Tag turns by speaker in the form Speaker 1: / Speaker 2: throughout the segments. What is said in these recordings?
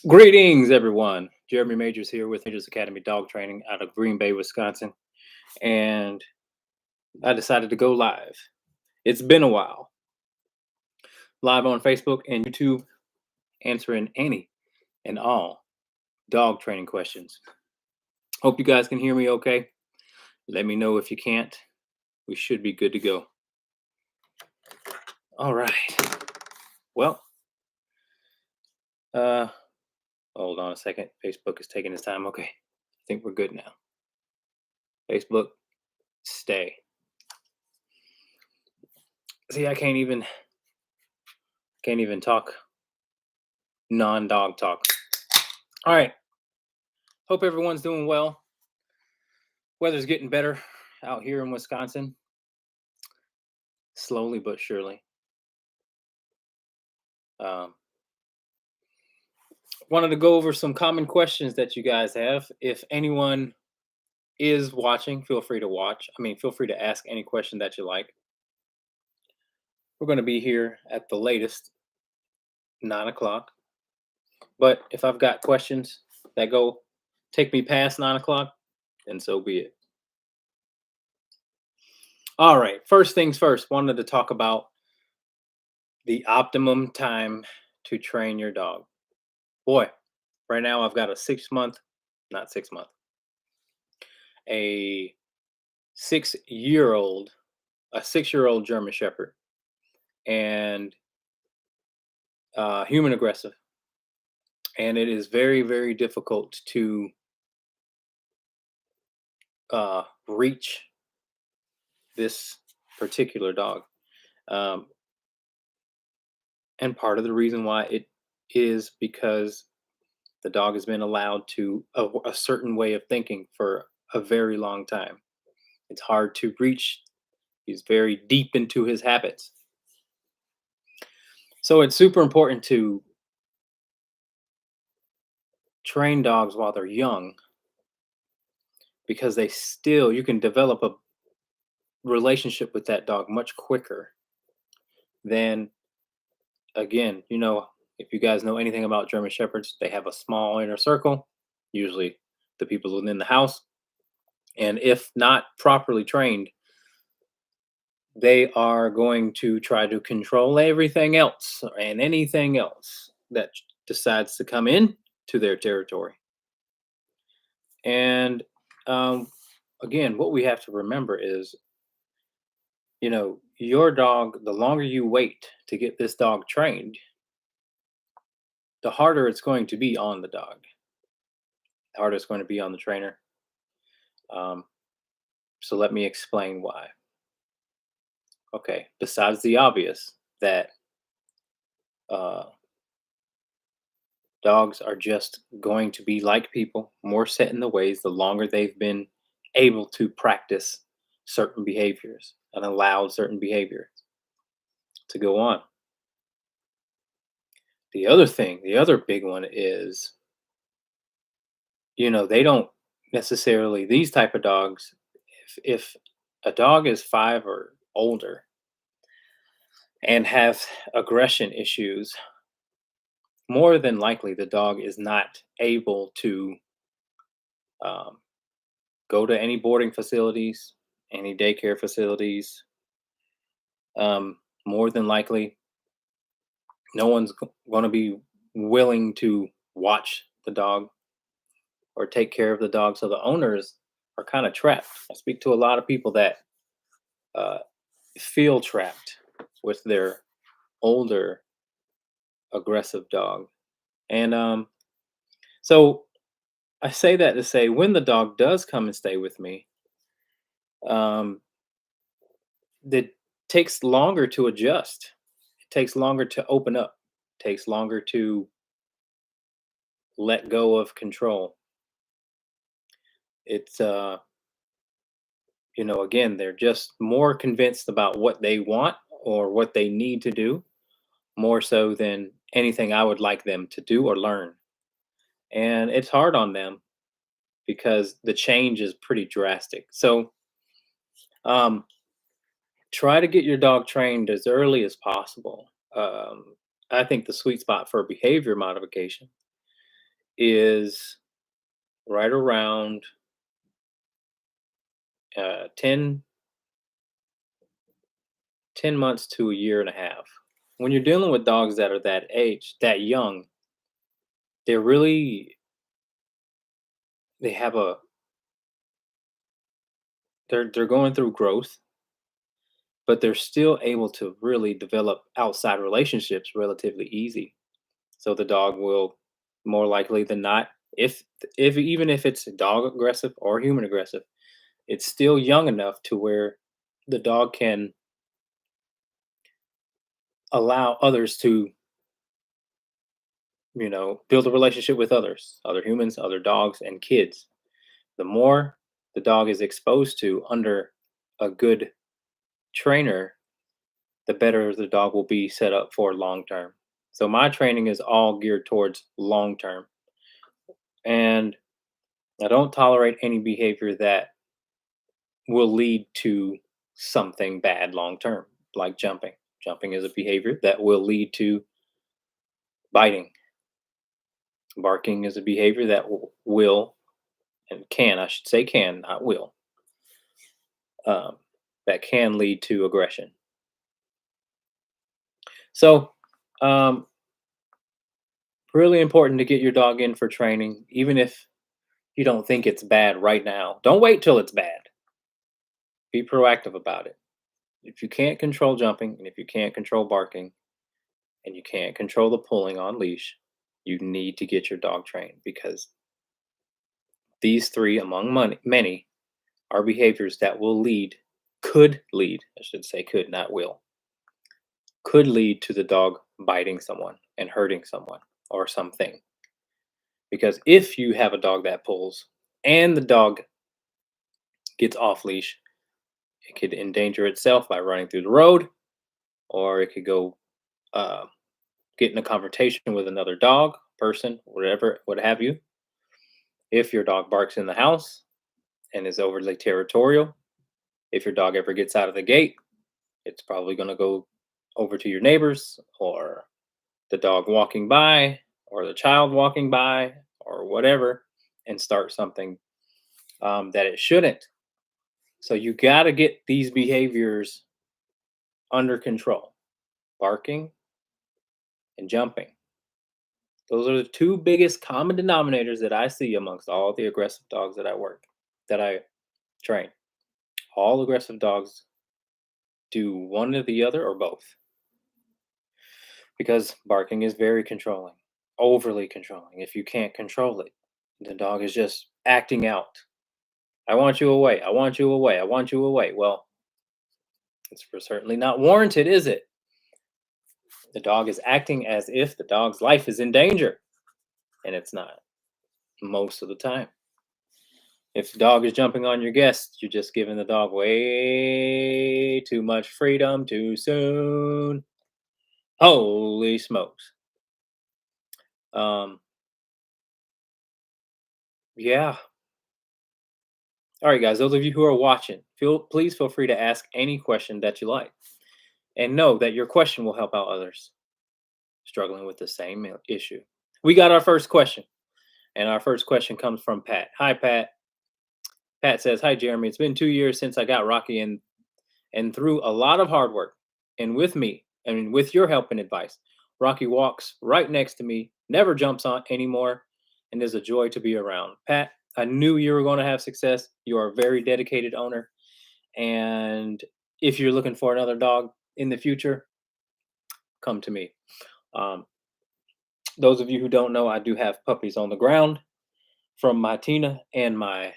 Speaker 1: Greetings, everyone. Jeremy Majors here with Majors Academy Dog Training out of Green Bay, Wisconsin. And I decided to go live. It's been a while. Live on Facebook and YouTube, answering any and all dog training questions. Hope you guys can hear me okay. Let me know if you can't. We should be good to go. All right. Well, hold on a second. Facebook is taking its time. Okay. I think we're good now. Facebook, stay. See, I can't even talk non-dog talk. All right. Hope everyone's doing well. Weather's getting better out here in Wisconsin. Slowly but surely. Wanted to go over some common questions that you guys have. If anyone is watching, feel free to watch. Feel free to ask any question that you like. We're going to be here at the latest 9 o'clock. But if I've got questions that take me past 9 o'clock, then so be it. All right. First things first, wanted to talk about the optimum time to train your dog. Boy, right now I've got a 6-year-old German Shepherd, and human aggressive. And it is very, very difficult to reach this particular dog. And part of the reason why it is because the dog has been allowed to a certain way of thinking for a very long time. It's hard to reach. He's very deep into his habits. So it's super important to train dogs while they're young, because you can develop a relationship with that dog much quicker than, again, if you guys know anything about German Shepherds, they have a small inner circle, usually the people within the house. And if not properly trained, they are going to try to control everything else and anything else that decides to come in to their territory. And again, what we have to remember is, your dog, the longer you wait to get this dog trained, the harder it's going to be on the dog. The harder it's going to be on the trainer. So let me explain why. Okay, besides the obvious that dogs are just going to be like people, more set in the ways the longer they've been able to practice certain behaviors and allowed certain behaviors to go on. The other big one is, they don't necessarily, these type of dogs, if a dog is 5 or older and have aggression issues, more than likely the dog is not able to go to any boarding facilities, any daycare facilities. More than likely, no one's going to be willing to watch the dog or take care of the dog. So the owners are kind of trapped. I speak to a lot of people that feel trapped with their older aggressive dog. And so I say that to say, when the dog does come and stay with me, it takes longer to adjust. It takes longer to open up. It takes longer to let go of control. It's again, they're just more convinced about what they want or what they need to do, more so than anything I would like them to do or learn. And it's hard on them because the change is pretty drastic. So try to get your dog trained as early as possible. I think the sweet spot for behavior modification is right around 10 months to a year and a half. When you're dealing with dogs that are that age, that young, they're really they have a they're going through growth, but they're still able to really develop outside relationships relatively easy. So the dog will more likely than not, if even if it's dog aggressive or human aggressive, it's still young enough to where the dog can allow others to, build a relationship with others, other humans, other dogs, and kids. The more the dog is exposed to under a good trainer, the better the dog will be set up for long term. So my training is all geared towards long term. And I don't tolerate any behavior that will lead to something bad long term, like jumping. Jumping is a behavior that will lead to biting. Barking is a behavior that will and can, I should say can, not will, um, that can lead to aggression. So, um, really important to get your dog in for training, even if you don't think it's bad right now. Don't wait till it's bad. Be proactive about it. If you can't control jumping and if you can't control barking and you can't control the pulling on leash, you need to get your dog trained because these three, among many, are behaviors that could lead, I should say could, not will, could lead to the dog biting someone and hurting someone or something. Because if you have a dog that pulls and the dog gets off leash, it could endanger itself by running through the road, or it could go uh, get in a confrontation with another dog, person, whatever, what have you. If your dog barks in the house and is overly territorial, if your dog ever gets out of the gate, it's probably going to go over to your neighbors or the dog walking by or the child walking by or whatever and start something that it shouldn't. So you got to get these behaviors under control. Barking and jumping. Those are the two biggest common denominators that I see amongst all the aggressive dogs that I train. All aggressive dogs do one or the other or both because barking is very controlling, overly controlling. If you can't control it, the dog is just acting out. I want you away. I want you away. I want you away. Well, it's certainly not warranted, is it? The dog is acting as if the dog's life is in danger, and it's not most of the time. If the dog is jumping on your guest, you're just giving the dog way too much freedom too soon. Holy smokes. Um, yeah. All right, guys, those of you who are watching, please feel free to ask any question that you like. And know that your question will help out others struggling with the same issue. We got our first question, and our first question comes from Pat. Hi, Pat. Pat says, "Hi, Jeremy. It's been 2 years since I got Rocky and through a lot of hard work. And with your help and advice, Rocky walks right next to me, never jumps on anymore, and is a joy to be around." Pat, I knew you were going to have success. You are a very dedicated owner. And if you're looking for another dog in the future, come to me. Um, those of you who don't know, I do have puppies on the ground from my Tina and my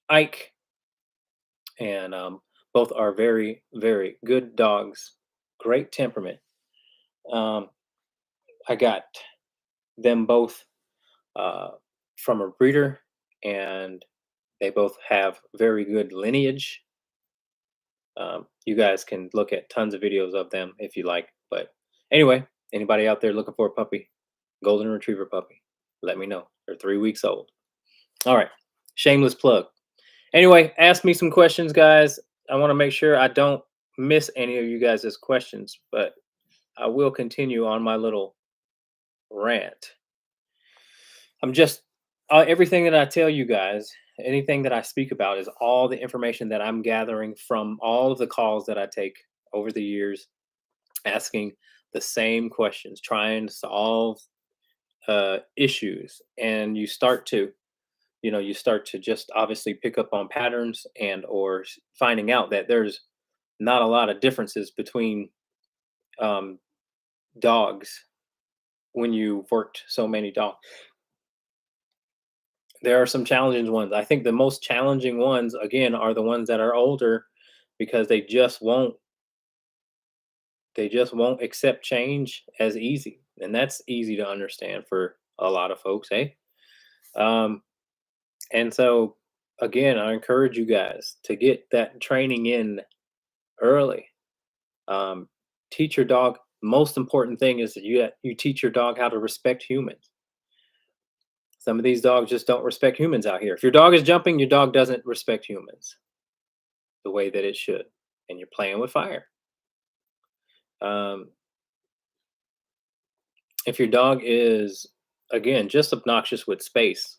Speaker 1: Ike. And both are very, very good dogs, great temperament. Um, I got them both uh, from a breeder, and they both have very good lineage. You guys can look at tons of videos of them if you like. But anyway, anybody out there looking for a puppy, golden retriever puppy, let me know. They're 3 weeks old. All right, shameless plug. Anyway, ask me some questions, guys. I want to make sure I don't miss any of you guys' questions, but I will continue on my little rant. I'm just everything that I tell you guys, anything that I speak about is all the information that I'm gathering from all of the calls that I take over the years, asking the same questions, trying to solve issues, and you start to just obviously pick up on patterns and or finding out that there's not a lot of differences between um, dogs when you've worked so many dogs. There are some challenging ones. I think the most challenging ones, again, are the ones that are older because they just won't accept change as easy, and that's easy to understand for a lot of folks, eh? Um, and so, again, I encourage you guys to get that training in early. Um, teach your dog. Most important thing is that you teach your dog how to respect humans. Some of these dogs just don't respect humans out here. If your dog is jumping, your dog doesn't respect humans the way that it should, and you're playing with fire. Um, if your dog is, again, just obnoxious with space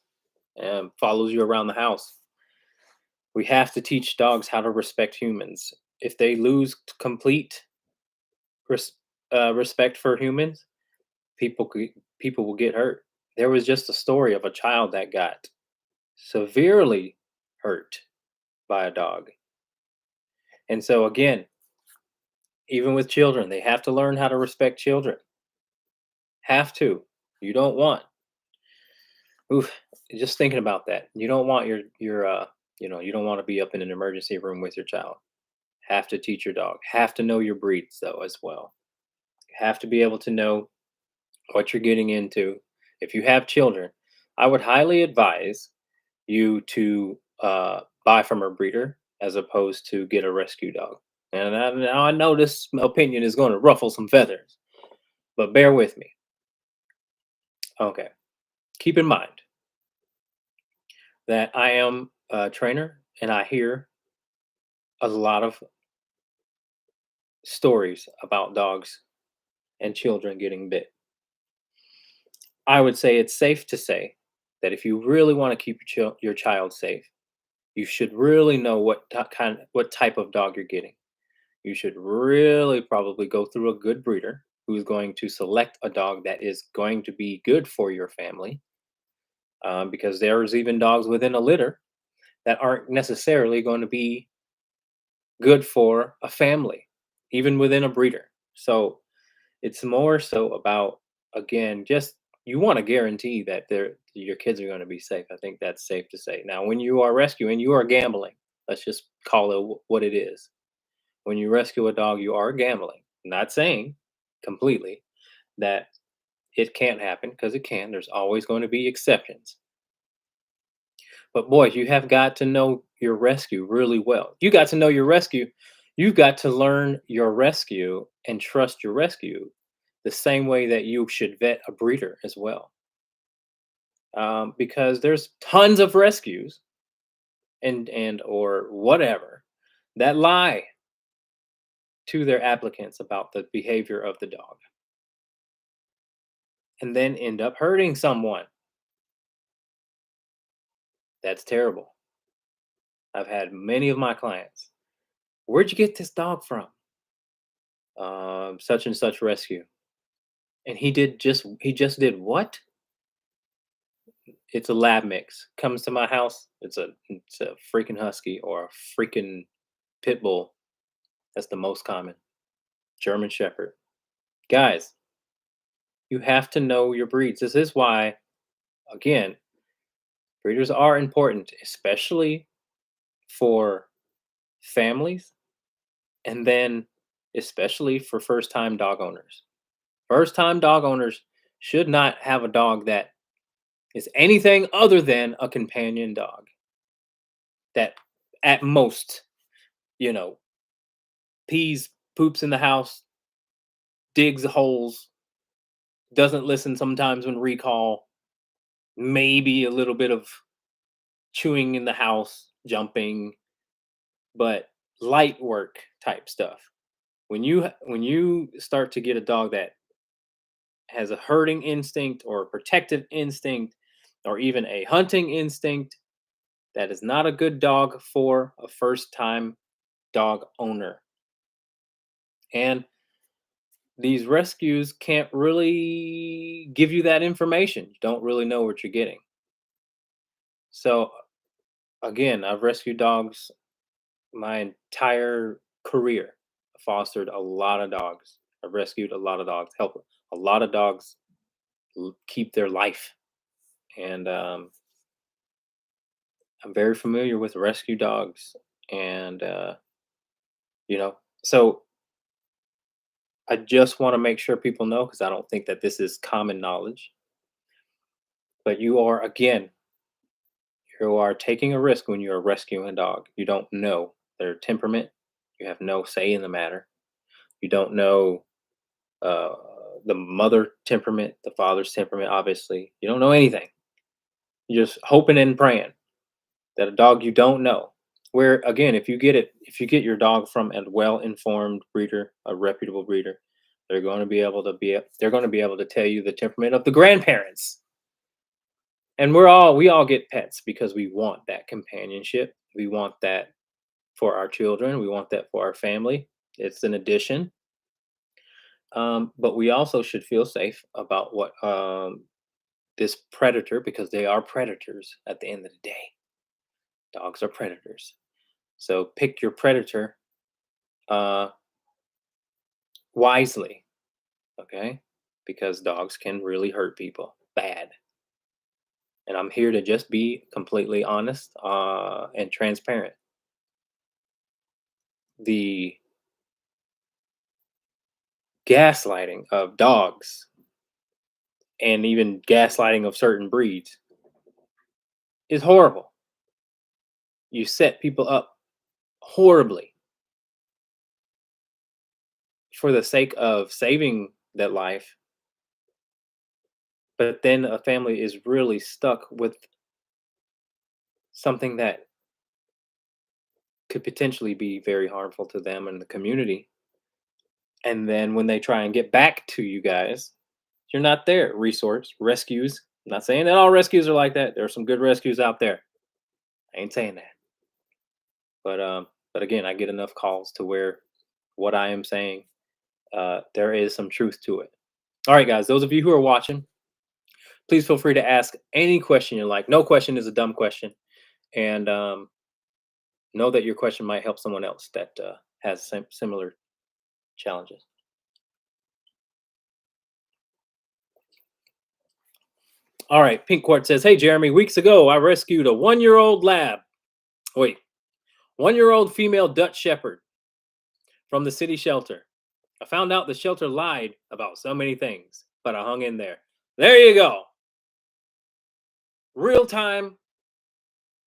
Speaker 1: and follows you around the house, we have to teach dogs how to respect humans. If they lose complete res- respect for humans, people will get hurt. There was just a story of a child that got severely hurt by a dog. And so, again, even with children, they have to learn how to respect children. Have to. You don't want. Oof, just thinking about that. You don't want you don't want to be up in an emergency room with your child. Have to teach your dog. Have to know your breeds though as well. Have to be able to know what you're getting into. If you have children, I would highly advise you to buy from a breeder as opposed to get a rescue dog. And now I know this opinion is going to ruffle some feathers, but bear with me. Okay. Keep in mind that I am a trainer and I hear a lot of stories about dogs and children getting bit. I would say it's safe to say that if you really want to keep your child safe, you should really know what type of dog you're getting. You should really probably go through a good breeder who's going to select a dog that is going to be good for your family. Because there's even dogs within a litter that aren't necessarily going to be good for a family, even within a breeder. So it's more so about, again, just you want to guarantee that your kids are going to be safe. I think that's safe to say. Now, when you are rescuing, you are gambling. Let's just call it what it is. When you rescue a dog, you are gambling. Not saying completely that it can't happen because it can. There's always going to be exceptions. But boy, you have got to know your rescue really well. You got to know your rescue. You've got to learn your rescue and trust your rescue the same way that you should vet a breeder as well. Because there's tons of rescues and or whatever that lie to their applicants about the behavior of the dog and then end up hurting someone. That's terrible. I've had many of my clients. Where'd you get this dog from? Such and such rescue. And he just did what? It's a lab mix. Comes to my house, it's a freaking husky or a freaking pit bull. That's the most common. German shepherd. Guys, you have to know your breeds. This is why, again, breeders are important, especially for families and then especially for first time dog owners. First time dog owners should not have a dog that is anything other than a companion dog that at most, you know, pees, poops in the house, digs holes, doesn't listen sometimes when recall, maybe a little bit of chewing in the house, jumping, but light work type stuff. When you start to get a dog that has a herding instinct or a protective instinct, or even a hunting instinct, that is not a good dog for a first time dog owner. And these rescues can't really give you that information. You don't really know what you're getting. So, again, I've rescued dogs my entire career. I fostered a lot of dogs. I've rescued a lot of dogs, helped a lot of dogs keep their life. And I'm very familiar with rescue dogs. And, you know, so I just want to make sure people know because I don't think that this is common knowledge. But you are, again, you are taking a risk when you are rescuing a dog. You don't know their temperament. You have no say in the matter. You don't know uh, the mother temperament, the father's temperament. Obviously, you don't know anything. You're just hoping and praying that a dog you don't know. Where again, if you get your dog from a well-informed breeder, a reputable breeder, they're going to be able to they're going to be able to tell you the temperament of the grandparents. And we all get pets because we want that companionship. We want that for our children. We want that for our family. It's an addition. But we also should feel safe about what this predator, because they are predators at the end of the day. Dogs are predators. So pick your predator uh, wisely, okay? Because dogs can really hurt people bad. And I'm here to just be completely honest and transparent. The gaslighting of dogs and even gaslighting of certain breeds is horrible. You set people up horribly for the sake of saving that life, but then a family is really stuck with something that could potentially be very harmful to them and the community. And then when they try and get back to you guys, you're not there. Resource rescues. I'm not saying that all rescues are like that. There are some good rescues out there. I ain't saying that. But again, I get enough calls to where what I am saying, there is some truth to it. All right, guys, those of you who are watching, please feel free to ask any question you like. No question is a dumb question. And know that your question might help someone else that has similar challenges. All right, Pink Quart says, "Hey Jeremy, weeks ago I rescued a 1-year-old lab. Wait, 1-year-old female Dutch Shepherd from the city shelter. I found out the shelter lied about so many things, but I hung in there. There you go. Real time.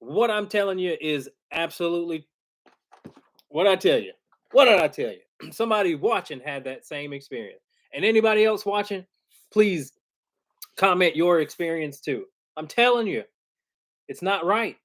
Speaker 1: What I'm telling you is absolutely what I tell you. What did I tell you? Somebody watching had that same experience. And anybody else watching, please comment your experience too. I'm telling you, it's not right.